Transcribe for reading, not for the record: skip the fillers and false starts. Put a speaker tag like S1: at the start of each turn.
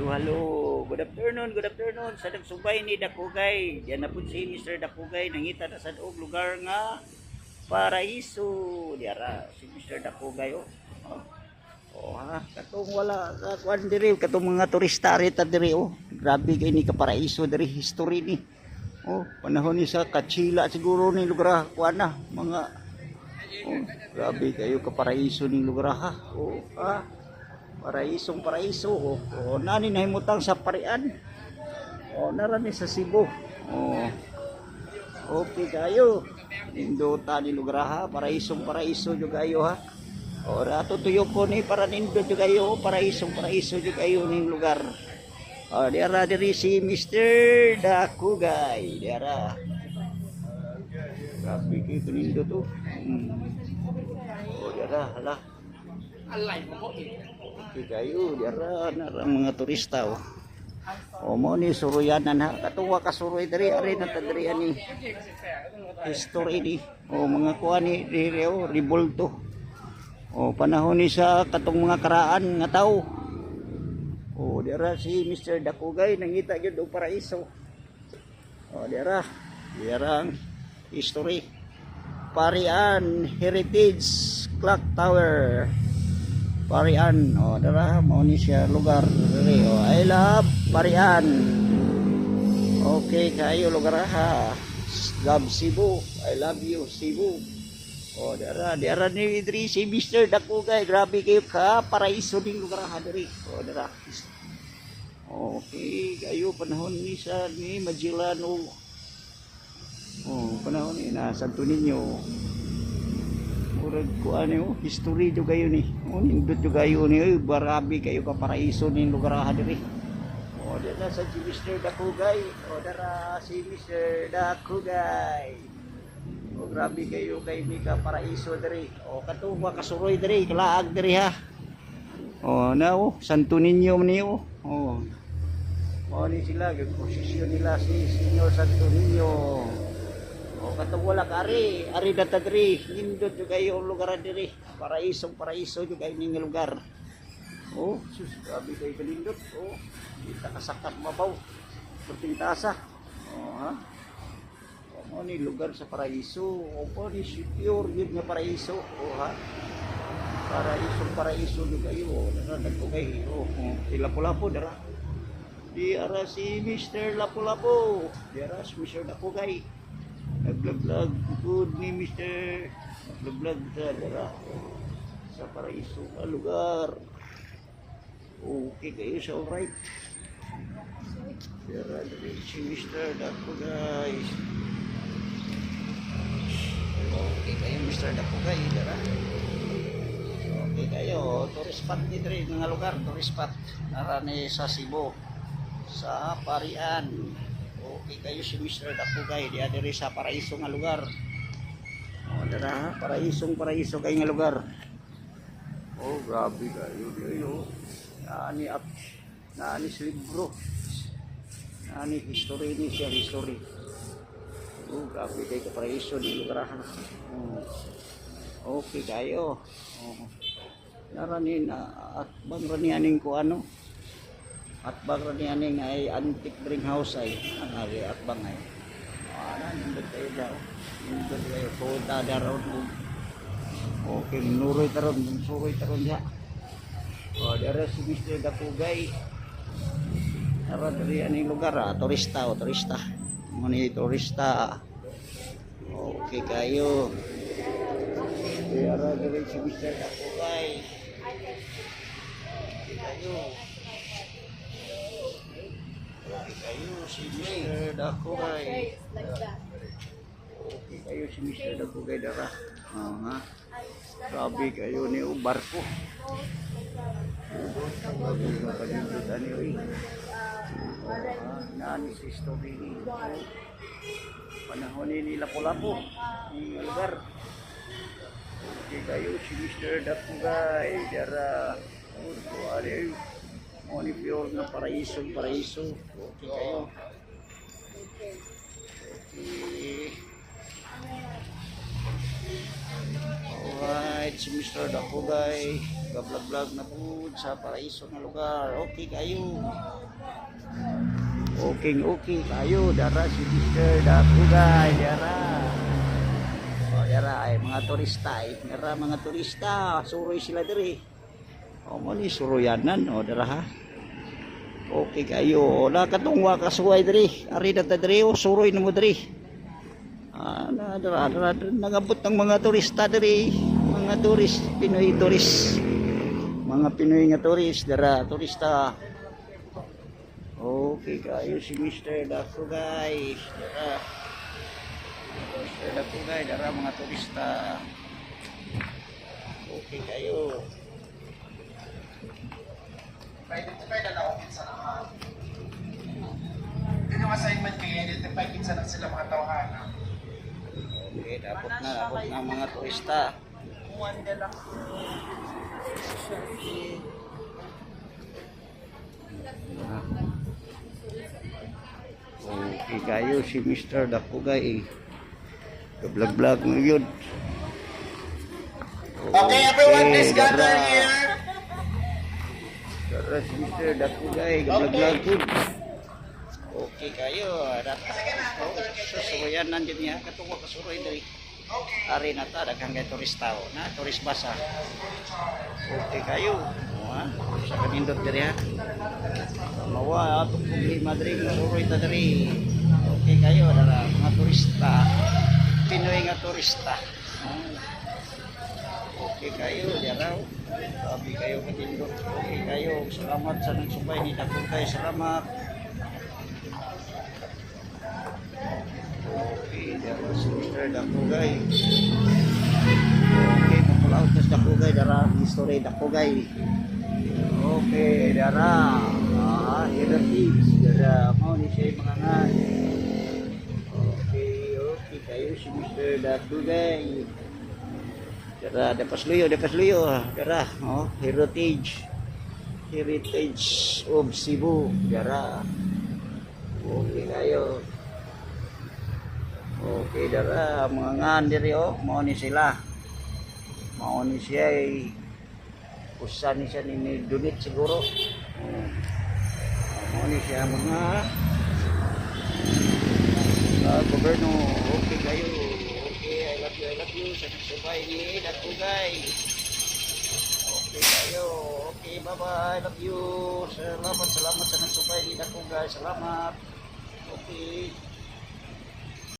S1: Halo. Good afternoon, good afternoon. Sa nagsubay ni Dakugay. Diyan na po si Mr. Dakugay. Nangita na sa doog lugar nga Paraiso. Diara si Mr. Dakugay. Ha, katong wala kakuan diri, katong mga turista rita diri Grabe kay ni ka Paraiso diri, history ni. Panahon ni sa Kachila siguro ni lugar kuan na mga grabe kayo ka Paraiso ni lugar ha. Paraisong paraiso nani nahimutang sa Parian narani sa Cebu okay kayo nindota ni lugar ha, paraisong paraiso jud kayo ha rato tuyo ko ni para nindot jud kayo paraisong paraiso jud kayo ning lugar diara diri si Mr. Dakugay diara grabe kayo nindot diara hala alay mo okay kayo diara narang mga turista mo ni suruyanan ha katuwa ka suroy diri ari na diri ani history ni mga kuan ni diri revolto panahon ni sa katong mga karaan nga tao diara si Mr. Dakugay nangita gyud og paraiso diara ang history Parian Heritage Clock Tower Parian dara mao ni siya lugar diri I love Parian okay kayo lugar ha love Cebu I love you Cebu dara ni diri si Mr. Dakugay grabe kayo ka paraiso ning lugar ha diri dara okay kayo panahon ni sa ni Magellan panahon ni na Santo Niño murag kuan history jud kayo ni nindot jud kayo ni barabi kayo ka paraiso ning lugar ha diri dira sa si Mr. Dakugay dara si Mr. Dakugay grabe kayo kay Mika paraiso diri katuwa kasuroy diri kalaag diri ha Santo Niño ni ni sila posisyon nila si Senyor Santo Niño katong wala ka ari data diri nindot jud kayo lugar diri paraiso jud kayo ning lugar sus grabe kayo kalindot kita kasakat mabaw perting tasa ni lugar sa paraiso ni secure yun nga paraiso paraiso jud kayo nagkugay Lapu-Lapu dara diara si Mr. Lapu-Lapu diara si Mr. Dakugay nagblog good ni Mr. nagblog sa paraiso na lugar okay kayo sa alright pero si Mr. Dakugay okay kayo Mr. Dakugay okay kayo tourist spot ni diri nga lugar tourist spot narani sa Cebu sa Parian okay kayo si Mr. Dakugay diri sa paraiso nga lugar dara paraiso kayo nga lugar grabe kayo nani sa libro nani history ni siya history grabe kayo ka paraiso di lugar okay kayo narani na at bang ranianing ko at bang ranianing ay antique greenhouse ay at bang ay nandun kayo daw nandun kayo punta daron okay nuroy taron suroy taron diha dara si Mr. Dakugay dara diri aning lugar turista muni turista okay kayo dara diri si Mr. Dakugay okay kayo si Mr. Dakugay okay kayo si Mr. Dakugay dara grabe kayo ni barko grabe yung kalimbutan ni nani si history ni panahon ni Lapu-Lapu yung lugar okay kayo si Mr. Dakugay dara ni pure na paraiso okay kayo alright si Mr. Dakugay Vlog na po sa paraiso na lugar. Okay kayo. Okay kayo. Dara si Mr. Dakugay. Dara. O dara ay mga turista. Dara mga turista. Suroy sila diri. O mo ni suroyanan. O dara ha. Okay kayo. O nakatungwa kasuway diri. Ari na ta diri. O suroy na mo diri. Dara. Nagabot ng mga turista diri. Mga turis. Pinoy turis. Mga Pinoy nga turis. Dara. Turista. Okay kayo si Mr. Dakugay. Dara. Mr. Dakugay, dara mga turista. Okay kayo.
S2: Pa-identify na naokit sa lahat. Yun yung assignment kayo, identify kinsa na sila mga tawhana.
S1: Okay, dapat na mga turista. Okay kayo si Mr. Dakugay. Vlog mo yun.
S2: Okay, everyone, please gather
S1: dara.
S2: here.
S1: Dara si Mr. Dakugay. Vlog yun. Okay kayo. Susuroyan nandiyan niya. Katungwa kasuroy dari. Ari na ta. Daghang kay turista. Turis basa. Okay kayo. Sa kanindot dari ha. Mawa atong problema diri suroy ta diri. Okay kayo dara mga turista. Pinoy nga turista. Okay kayo dara. Sabi kayo katindot. Okay kayo. Salamat sa nagsubay ni Dakugay. Salamat. Okay dara si Mr. Dakugay. Okay mapulaot tas Dakugay dara history Dakugay. Okay, dara. Heritage. Dara. Mau ni siya mga nga. Okay kayo si Mr. Dakugay. Dara, dapas luyo. Dara, heritage. Heritage of Cebu. Dara. Okay kayo. Okay, dara. Mga nga diri, mau ni sila. Mau ni siya usa ni siya ni donate siguro. Mo ni siya mga gobyerno. Okay kayo. Okay, I love you sa subay ni Dakugay. Okay kayo. Okay, bye-bye. I love you. Salamat sa nagsubay ni Dakugay. Salamat. Okay.